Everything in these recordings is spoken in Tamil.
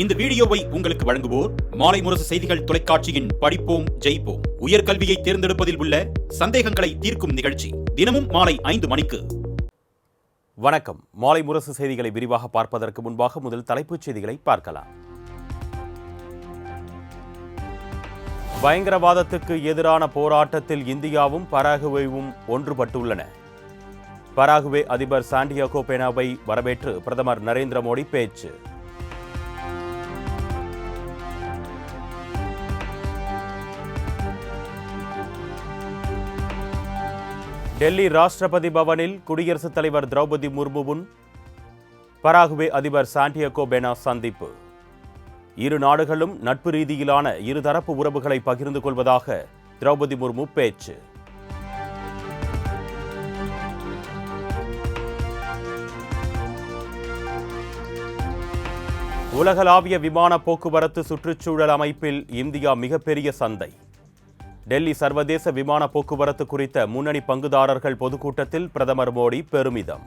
இந்த வீடியோவை உங்களுக்கு வழங்குவோர் மாலை முரசு செய்திகள் தொலைக்காட்சியின் படிப்போம் ஜெயிப்போம் உயர்கல்வியை தேர்ந்தெடுப்பதில் உள்ள சந்தேகங்களை தீர்க்கும் நிகழ்ச்சி தினமும் மாலை 5 மணிக்கு. வணக்கம். மாலை முரசு செய்திகளை விரிவாக பார்ப்பதற்கு முன்பாக முதல் தலைப்புச் செய்திகளை பார்க்கலாம். பயங்கரவாதத்துக்கு எதிரான போராட்டத்தில் இந்தியாவும் பராகுவேவும் ஒன்றுபட்டுள்ளன. பராகுவே அதிபர் சாண்டியாகோ பெனாவை வரவேற்று பிரதமர் நரேந்திர மோடி பேச்சு. டெல்லி ராஷ்டிரபதி பவனில் குடியரசுத் தலைவர் திரௌபதி முர்முவுடன் பராகுவே அதிபர் சாண்டியாகோ பெனா சந்திப்பு. இரு நாடுகளும் நட்பு ரீதியிலான இருதரப்பு உறவுகளை பகிர்ந்து கொள்வதாக திரௌபதி முர்மு பேச்சு. உலகளாவிய விமான போக்குவரத்து சுற்றுச்சூழல் அமைப்பில் இந்தியா மிகப்பெரிய சந்தை. டெல்லி சர்வதேச விமான போக்குவரத்து குறித்த முன்னணி பங்குதாரர்கள் பொதுக்கூட்டத்தில் பிரதமர் மோடி பெருமிதம்.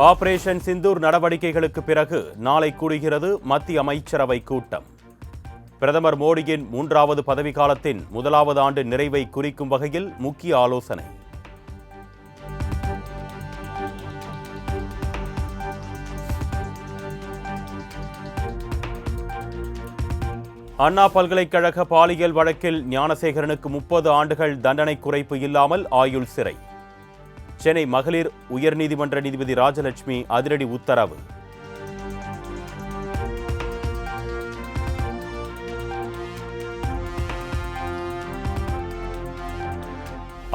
ஆபரேஷன் சிந்தூர் நடவடிக்கைகளுக்கு பிறகு நாளை கூடுகிறது மத்திய அமைச்சரவை கூட்டம். பிரதமர் மோடியின் 3வது பதவிக்காலத்தின் 1வது ஆண்டு நிறைவை குறிக்கும் வகையில் முக்கிய ஆலோசனை. அண்ணா பல்கலைக்கழக பாலியல் வழக்கில் ஞானசேகரனுக்கு 30 ஆண்டுகள் தண்டனை குறைப்பு இல்லாமல் ஆயுள் சிறை. சென்னை மகளிர் உயர்நீதிமன்ற நீதிபதி ராஜலட்சுமி அதிரடி உத்தரவு.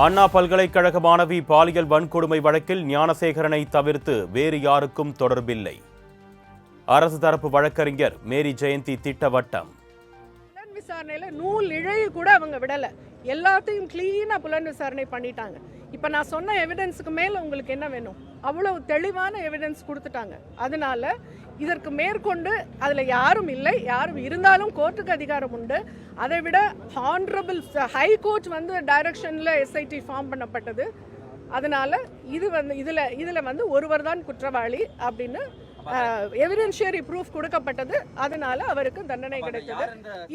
அண்ணா பல்கலைக்கழக மாணவி பாலியல் வன்கொடுமை வழக்கில் ஞானசேகரனை தவிர்த்து வேறு யாருக்கும் தொடர்பில்லை. அரசு தரப்பு வழக்கறிஞர் மேரி ஜெயந்தி திட்டவட்டம். விசாரணையில நூல் இழைய கூட அவங்க விடல, எல்லாத்தையும் கிளீனா புலன் விசாரணை பண்ணிட்டாங்க. இப்ப நான் சொன்ன எவிடன்ஸுக்கு மேல உங்களுக்கு என்ன வேணும்? அவ்வளவு தெளிவான எவிடன்ஸ் கொடுத்துட்டாங்க. அதனால இதற்கு மேற்கொண்டு அதுல யாரும் இல்லை, யாரும் இருந்தாலும் கோர்ட்டுக்கு அதிகாரம் உண்டு. அதை விட ஹானரபிள் ஹை கோர்ட் டைரக்ஷன்ல எஸ்ஐடி ஃபார்ம் பண்ணப்பட்டது. அதனால இதுல ஒருவர் தான் குற்றவாளி அப்படின்னு எவிடென்ஷியரி ப்ரூஃப் கொடுக்கப்பட்டது. அதனால அவருக்கு தண்டனை கிடைத்தது.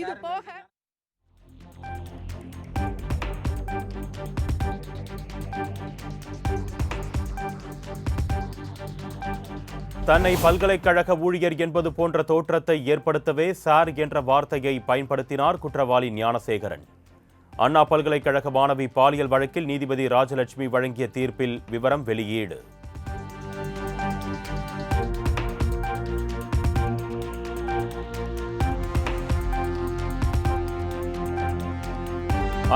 இது போக தன்னை பல்கலைக்கழக ஊழியர் என்பது போன்ற தோற்றத்தை ஏற்படுத்தவே சார் என்ற வார்த்தையை பயன்படுத்தினார் குற்றவாளி ஞானசேகரன். அண்ணா பல்கலைக்கழக மாணவி பாலியல் வழக்கில் நீதிபதி ராஜலட்சுமி வழங்கிய தீர்ப்பில் விவரம் வெளியீடு.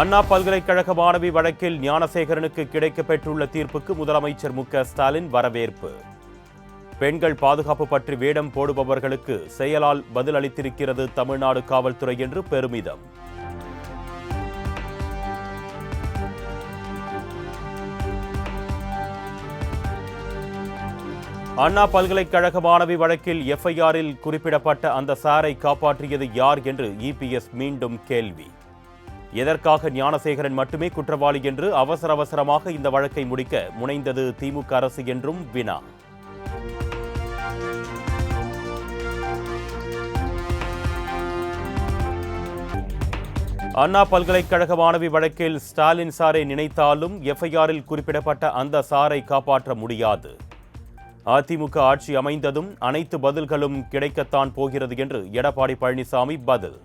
அண்ணா பல்கலைக்கழக மாணவி வழக்கில் ஞானசேகரனுக்கு கிடைக்கப்பெற்றுள்ள தீர்ப்புக்கு முதலமைச்சர் மு.க. ஸ்டாலின் வரவேற்பு. பெண்கள் பாதுகாப்பு பற்றி வேடம் போடுபவர்களுக்கு செயலால் பதில் அளித்திருக்கிறது தமிழ்நாடு காவல்துறை என்று பெருமிதம். அண்ணா பல்கலைக்கழக மாணவி வழக்கில் எஃப்ஐஆரில் குறிப்பிடப்பட்ட அந்த சாரை காப்பாற்றியது யார் என்று இபிஎஸ் மீண்டும் கேள்வி. எதற்காக ஞானசேகரன் மட்டுமே குற்றவாளி என்று அவசரமாக இந்த வழக்கை முடிக்க முனைந்தது திமுக அரசு என்றும் வினா. அண்ணா பல்கலைக்கழக மாணவி வழக்கில் ஸ்டாலின் சாரை நினைத்தாலும் எஃப்ஐஆரில் குறிப்பிடப்பட்ட அந்த சாரை காப்பாற்ற முடியாது. அதிமுக ஆட்சி அமைந்ததும் அனைத்து பதில்களும் கிடைக்கத்தான் போகிறது என்று எடப்பாடி பழனிசாமி பதில்.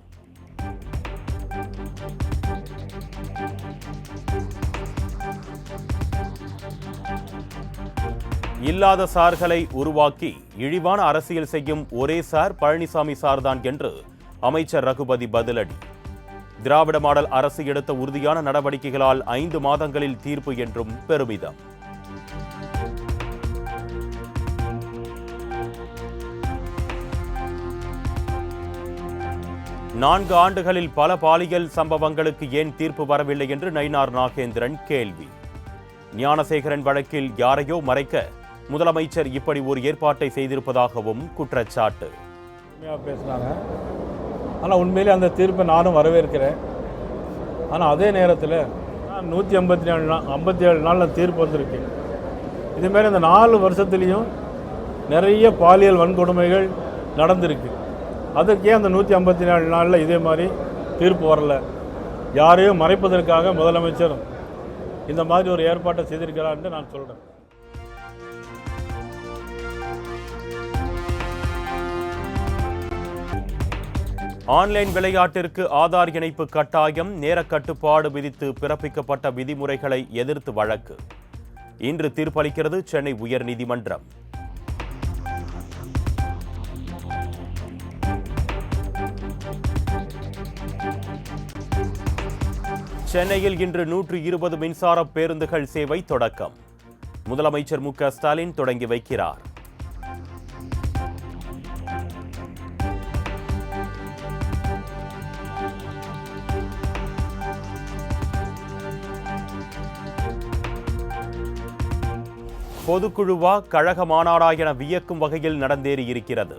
இல்லாத சார்களை உருவாக்கி இழிவான அரசியல் செய்யும் ஒரே சார் பழனிசாமி சார்தான் என்று அமைச்சர் ரகுபதி பதிலடி. திராவிட மாடல் அரசு எடுத்த உறுதியான நடவடிக்கைகளால் 5 மாதங்களில் தீர்ப்பு என்றும் பெருமிதம். நான்கு ஆண்டுகளில் பல பாலியல் சம்பவங்களுக்கு ஏன் தீர்ப்பு வரவில்லை என்று நயினார் நாகேந்திரன் கேள்வி. ஞானசேகரன் வழக்கில் யாரையோ மறைக்க முதலமைச்சர் இப்படி ஒரு ஏற்பாட்டை செய்திருப்பதாகவும் குற்றச்சாட்டு. பேசுகிறாங்க. ஆனால் உண்மையிலே அந்த தீர்ப்பை நானும் வரவேற்கிறேன். ஆனால் அதே நேரத்தில் 157 நாளில் தீர்ப்பு வந்திருக்கு. இதுமாரி இந்த 4 வருஷத்துலேயும் நிறைய பாலியல் வன்கொடுமைகள் நடந்திருக்கு. அதற்கே அந்த 157 நாளில் இதே மாதிரி தீர்ப்பு வரல. யாரையும் மறைப்பதற்காக முதலமைச்சர் இந்த மாதிரி ஒரு ஏற்பாட்டை செய்திருக்கிறார் என்று நான் சொல்கிறேன். ஆன்லைன் விளையாட்டிற்கு ஆதார் இணைப்பு கட்டாயம், நேர கட்டுப்பாடு விதித்து பிறப்பிக்கப்பட்ட விதிமுறைகளை எதிர்த்து வழக்கு. இன்று தீர்ப்பளிக்கிறது சென்னை உயர்நீதிமன்றம். சென்னையில் இன்று 120 மின்சார பேருந்துகள் சேவை தொடக்கம். முதலமைச்சர் மு.க. ஸ்டாலின் தொடங்கி வைக்கிறார். பொதுக்குழுவா கழக மாநாடா என வியக்கும் வகையில் நடந்தேறியிருக்கிறது.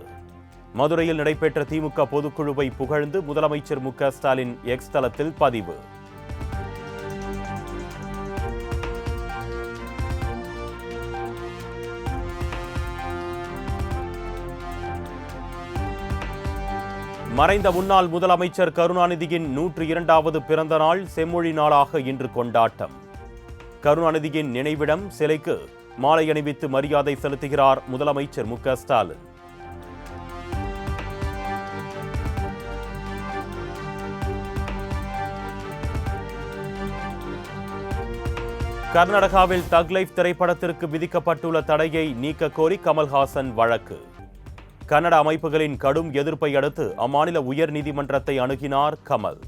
மதுரையில் நடைபெற்ற திமுக பொதுக்குழுவை புகழ்ந்து முதலமைச்சர் மு.க. ஸ்டாலின் எக்ஸ் தளத்தில் பதிவு. மறைந்த முன்னாள் முதலமைச்சர் கருணாநிதியின் 102வது பிறந்த நாள் செம்மொழி நாளாக இன்று கொண்டாட்டம். கருணாநிதியின் நினைவிடம் சிலைக்கு மாலை அணிவித்து மரியாதை செலுத்துகிறார் முதலமைச்சர் மு.க. ஸ்டாலின். கர்நாடகாவில் தக் லைஃப் திரைப்படத்திற்கு விதிக்கப்பட்டுள்ள தடையை நீக்க கோரி கமல்ஹாசன் வழக்கு. கன்னட அமைப்புகளின் கடும் எதிர்ப்பை அடுத்து அம்மாநில உயர் நீதிமன்றத்தை அணுகினார் கமல்.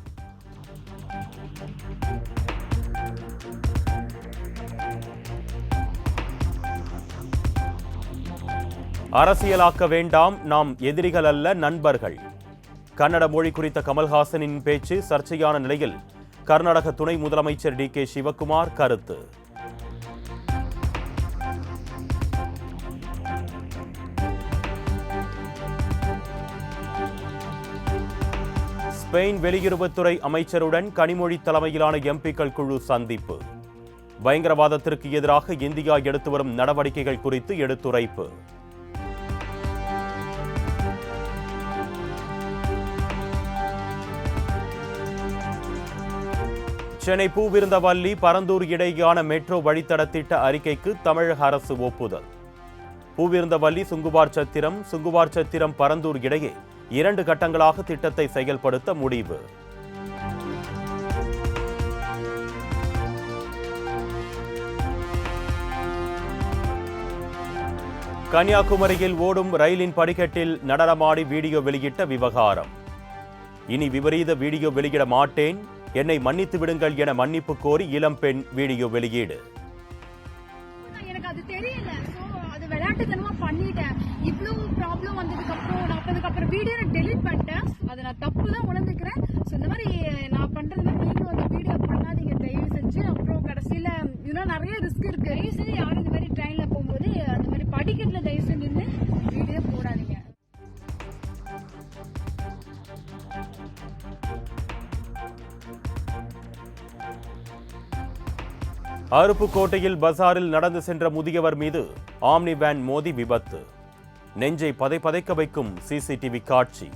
அரசியலாக்க வேண்டாம், நாம் எதிரிகள் அல்ல நண்பர்கள். கன்னட மொழி குறித்த கமல்ஹாசனின் பேச்சு சர்ச்சையான நிலையில் கர்நாடக துணை முதலமைச்சர் டி.கே. சிவக்குமார் கருத்து. ஸ்பெயின் வெளியுறவுத்துறை அமைச்சருடன் கனிமொழி தலைமையிலான எம்பிக்கள் குழு சந்திப்பு. பயங்கரவாதத்திற்கு எதிராக இந்தியா எடுத்து வரும் நடவடிக்கைகள் குறித்து எடுத்துரைப்பு. சென்னை பூவிருந்தவல்லி பரந்தூர் இடையேயான மெட்ரோ வழித்தட திட்ட அறிக்கைக்கு தமிழக அரசு ஒப்புதல். பூவிருந்தவல்லி சுங்குவார் சத்திரம் பரந்தூர் இடையே 2 கட்டங்களாக திட்டத்தை செயல்படுத்த முடிவு. கன்னியாகுமரியில் ஓடும் ரயிலின் படிக்கட்டில் நடனமாடி வீடியோ வெளியிட்ட விவகாரம். இனி விபரீத வீடியோ வெளியிட மாட்டேன், என்னை மன்னித்து விடுங்கள் என மன்னிப்பு கோரி இளம்பெண் வீடியோ வெளியீடு. எனக்கு அது தெரியல, அது விளையாட்டுத்தனமா பண்ணிட்டேன். இவ்வளவு ப்ராப்ளம் வந்ததுக்கு அப்புறம் நான் அதுக்கப்புறம் வீடியோ டெலிட் பண்ணிட்டேன். அதை நான் தப்பு தான் உணர்ந்துக்கிறேன். இந்த மாதிரி நான் பண்றது நீங்களும் அந்த வீடியோ பண்ணாதீங்க தயவு செஞ்சு. அப்புறம் கடைசியில இன்னும் நிறைய ரிஸ்க் இருக்கு. தயவு செஞ்சு யாரும் இந்த மாதிரி ட்ரெயின்ல போகும்போது அந்த மாதிரி படிக்கட்டுல தயவு செஞ்சு நின்று வீடியோ போடாதீங்க. அருப்புக்கோட்டையில் பசாரில் நடந்து சென்ற முதியவர் மீது ஆம்னி வேன் மோதி விபத்து. நெஞ்சை பதைக்க வைக்கும் சிசிடிவி காட்சி.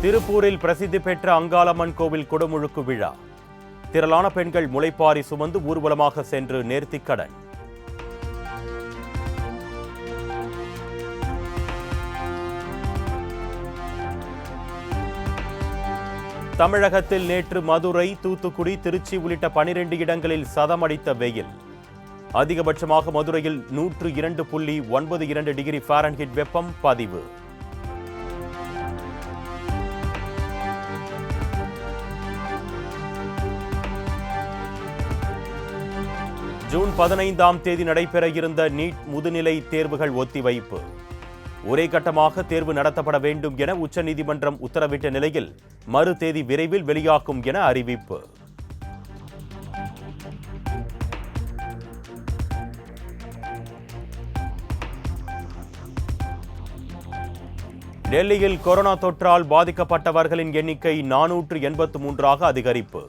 திருப்பூரில் பிரசித்தி பெற்ற அங்காளம்மன் கோவில் குடமுழுக்கு விழா. திரளான பெண்கள் முளைப்பாரி சுமந்து ஊர்வலமாக சென்று நேர்த்திக்கடன். தமிழகத்தில் நேற்று மதுரை, தூத்துக்குடி, திருச்சி உள்ளிட்ட 12 இடங்களில் சதமடித்த வெயில். அதிகபட்சமாக மதுரையில் 102.92 டிகிரி ஃபாரன்ஹீட் வெப்பம் பதிவு. ஜூன் 15ஆம் தேதி நடைபெற இருந்த நீட் முதுநிலை தேர்வுகள் ஒத்திவைப்பு. ஒரே கட்டமாக தேர்வு நடத்தப்பட வேண்டும் என உச்சநீதிமன்றம் உத்தரவிட்ட நிலையில் மறு தேதி விரைவில் வெளியாகும் என அறிவிப்பு. டெல்லியில் கொரோனா தொற்றால் பாதிக்கப்பட்டவர்களின் எண்ணிக்கை 483ஆக அதிகரிப்பு.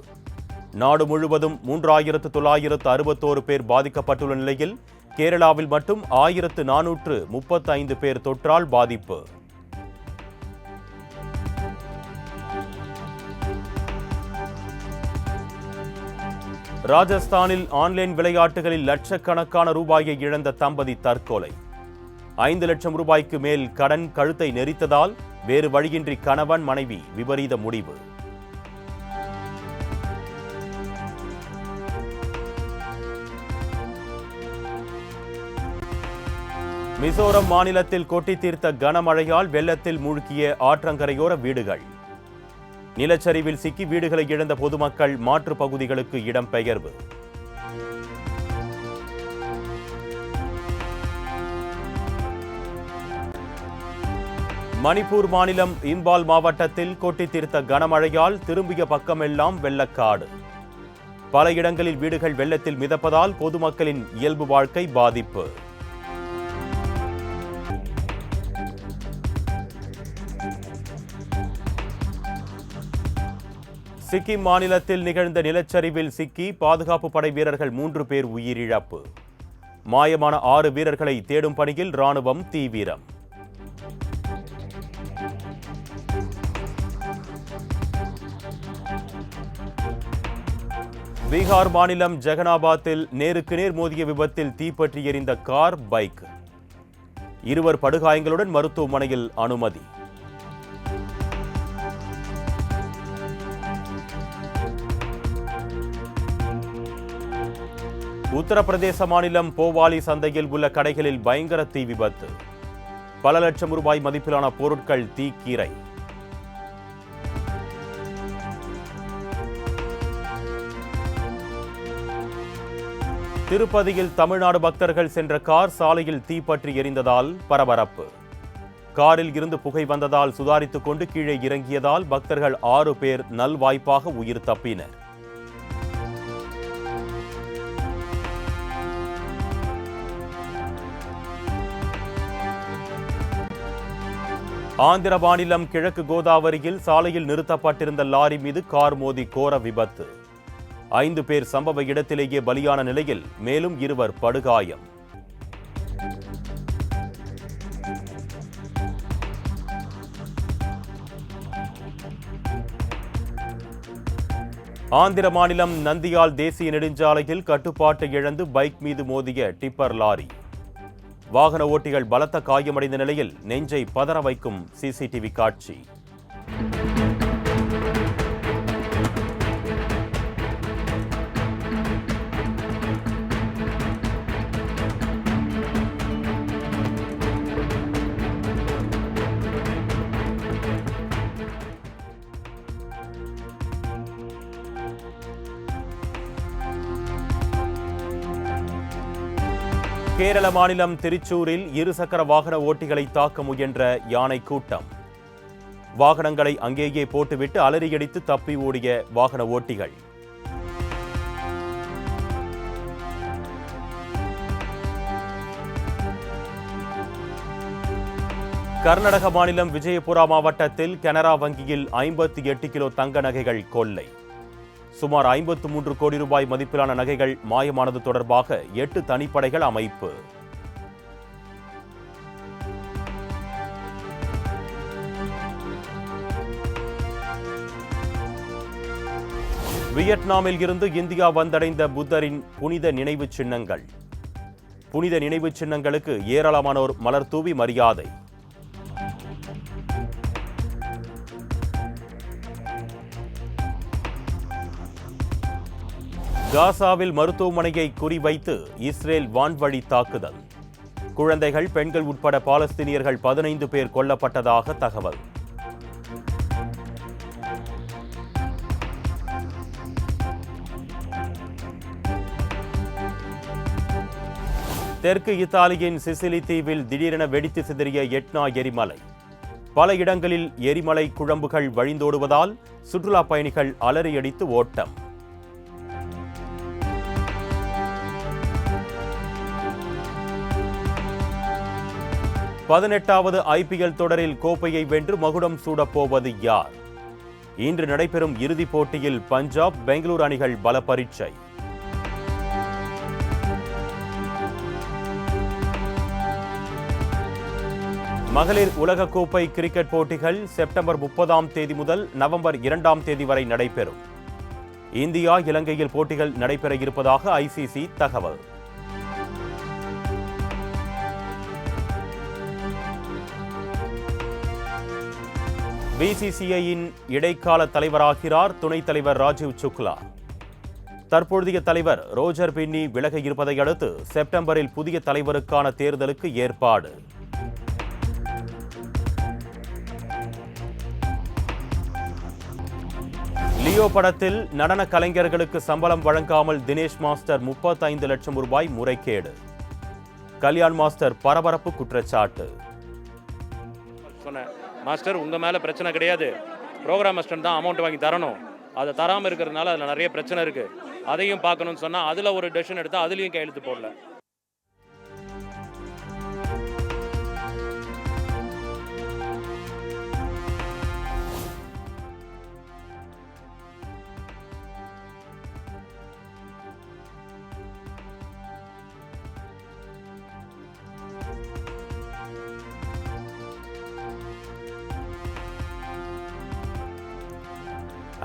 நாடு முழுவதும் 3961 பேர் பாதிக்கப்பட்டுள்ள நிலையில் கேரளாவில் மட்டும் 1435 பேர் தொற்றால் பாதிப்பு. ராஜஸ்தானில் ஆன்லைன் விளையாட்டுகளில் லட்சக்கணக்கான ரூபாயை இழந்த தம்பதி தற்கொலை. 5 லட்சம் ரூபாய்க்கு மேல் கடன் கழுத்தை நெரித்ததால் வேறு வழியின்றி கணவன் மனைவி விபரீத முடிவு. மிசோரம் மாநிலத்தில் கொட்டி தீர்த்த கனமழையால் வெள்ளத்தில் மூழ்கிய ஆற்றங்கரையோர வீடுகள். நிலச்சரிவில் சிக்கி வீடுகளை இழந்த பொதுமக்கள் மாற்று பகுதிகளுக்கு இடம்பெயர்வு. மணிப்பூர் மாநிலம் இம்பால் மாவட்டத்தில் கொட்டி தீர்த்த கனமழையால் திரும்பிய பக்கமெல்லாம் வெள்ளக்காடு. பல இடங்களில் வீடுகள் வெள்ளத்தில் மிதப்பதால் பொதுமக்களின் இயல்பு வாழ்க்கை பாதிப்பு. சிக்கிம் மாநிலத்தில் நிகழ்ந்த நிலச்சரிவில் சிக்கி பாதுகாப்பு படை வீரர்கள் 3 பேர் உயிரிழப்பு. மாயமான 6 வீரர்களை தேடும் பணியில் ராணுவம் தீவிரம். பீகார் மாநிலம் ஜெகனாபாத்தில் நேருக்கு நேர் மோதிய விபத்தில் தீப்பற்றி எரிந்த கார், பைக். 2 படுகாயங்களுடன் மருத்துவமனையில் அனுமதி. உத்தரப்பிரதேச மாநிலம் போவாலி சந்தையில் உள்ள கடைகளில் பயங்கர தீ விபத்து. பல லட்சம் ரூபாய் மதிப்பிலான பொருட்கள் தீக்கீரை. திருப்பதியில் தமிழ்நாடு பக்தர்கள் சென்ற கார் சாலையில் தீப்பற்றி எரிந்ததால் பரபரப்பு. காரில் இருந்து புகை வந்ததால் சுதாரித்துக் கொண்டு கீழே இறங்கியதால் பக்தர்கள் 6 பேர் நல்வாய்ப்பாக உயிர் தப்பினர். ஆந்திர மாநிலம் கிழக்கு கோதாவரியில் சாலையில் நிறுத்தப்பட்டிருந்த லாரி மீது கார் மோதி கோர விபத்து. 5 பேர் சம்பவ இடத்திலேயே பலியான நிலையில் மேலும் 2 படுகாயம். ஆந்திர மாநிலம் நந்தியால் தேசிய நெடுஞ்சாலையில் கட்டுப்பாட்டை இழந்து பைக் மீது மோதிய டிப்பர் லாரி. வாகன ஓட்டிகள் பலத்த காயமடைந்த நிலையில் நெஞ்சை பதற வைக்கும் சிசிடிவி காட்சி. கேரள மாநிலம் திருச்சூரில் 2 சக்கர வாகன ஓட்டிகளை தாக்க முயன்ற யானை கூட்டம். வாகனங்களை அங்கேயே போட்டுவிட்டு அலறியடித்து தப்பி ஓடிய வாகன ஓட்டிகள். கர்நாடக மாநிலம் விஜயபுரா மாவட்டத்தில் கனரா வங்கியில் 58 கிலோ தங்க நகைகள் கொள்ளை. சுமார் 53 கோடி ரூபாய் மதிப்பிலான நகைகள் மாயமானது தொடர்பாக 8 தனிப்படைகள் அமைப்பு. வியட்நாமில் இருந்து இந்தியா வந்தடைந்த புத்தரின் புனித நினைவுச் சின்னங்கள். புனித நினைவுச் சின்னங்களுக்கு ஏராளமானோர் மலர் தூவி மரியாதை. காசாவில் மருத்துவமனையை குறிவைத்து இஸ்ரேல் வான்வழி தாக்குதல். குழந்தைகள், பெண்கள் உட்பட பாலஸ்தீனியர்கள் 15 பேர் கொல்லப்பட்டதாக தகவல். தெற்கு இத்தாலியின் சிசிலி தீவில் திடீரென வெடித்து சிதறிய எட்னா எரிமலை. பல இடங்களில் எரிமலை குழம்புகள் வழிந்தோடுவதால் சுற்றுலா பயணிகள் அலறியடித்து ஓட்டம். 18வது IPL தொடரில் கோப்பையை வென்று மகுடம் சூடப்போவது யார்? இன்று நடைபெறும் இறுதிப் போட்டியில் பஞ்சாப், பெங்களூரு அணிகள் பல பரீட்சை. மகளிர் உலகக்கோப்பை கிரிக்கெட் போட்டிகள் செப்டம்பர் 30ஆம் தேதி முதல் நவம்பர் 2ஆம் தேதி வரை நடைபெறும். இந்தியா, இலங்கையில் போட்டிகள் நடைபெற இருப்பதாக ICC தகவல். BCCI-யின் இடைக்கால தலைவராகிறார் துணைத் தலைவர் ராஜீவ் சுக்லா. தற்போதைய தலைவர் ரோஜர் பின்னி விலக இருப்பதை அடுத்து செப்டம்பரில் புதிய தலைவருக்கான தேர்தலுக்கு ஏற்பாடு. லியோ படத்தில் நடன கலைஞர்களுக்கு சம்பளம் வழங்காமல் தினேஷ் மாஸ்டர் 35 லட்சம் ரூபாய் முறைகேடு. கல்யாண் மாஸ்டர் பரபரப்பு குற்றச்சாட்டு. மாஸ்டர் உங்கள் மேலே பிரச்சனை கிடையாது, ப்ரோக்ராம் மாஸ்டர் தான் அமௌண்ட் வாங்கி தரணும். அதை தராமல் இருக்கிறதுனால அதில் நிறைய பிரச்சனை இருக்குது, அதையும் பார்க்கணும்னு சொன்னால் அதில் ஒரு டெசிஷன் எடுத்தால் அதுலேயும் கையெழுத்து போடல.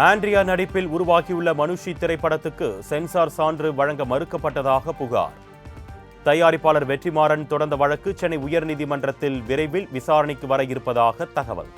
ஆண்ட்ரியா நடிப்பில் உருவாகியுள்ள மனுஷி திரைப்படத்துக்கு சென்சார் சான்று வழங்க மறுக்கப்பட்டதாக புகார். தயாரிப்பாளர் வெற்றிமாறன் தொடர்ந்த வழக்கு சென்னை உயர்நீதிமன்றத்தில் விரைவில் விசாரணைக்கு வர இருப்பதாக தகவல்.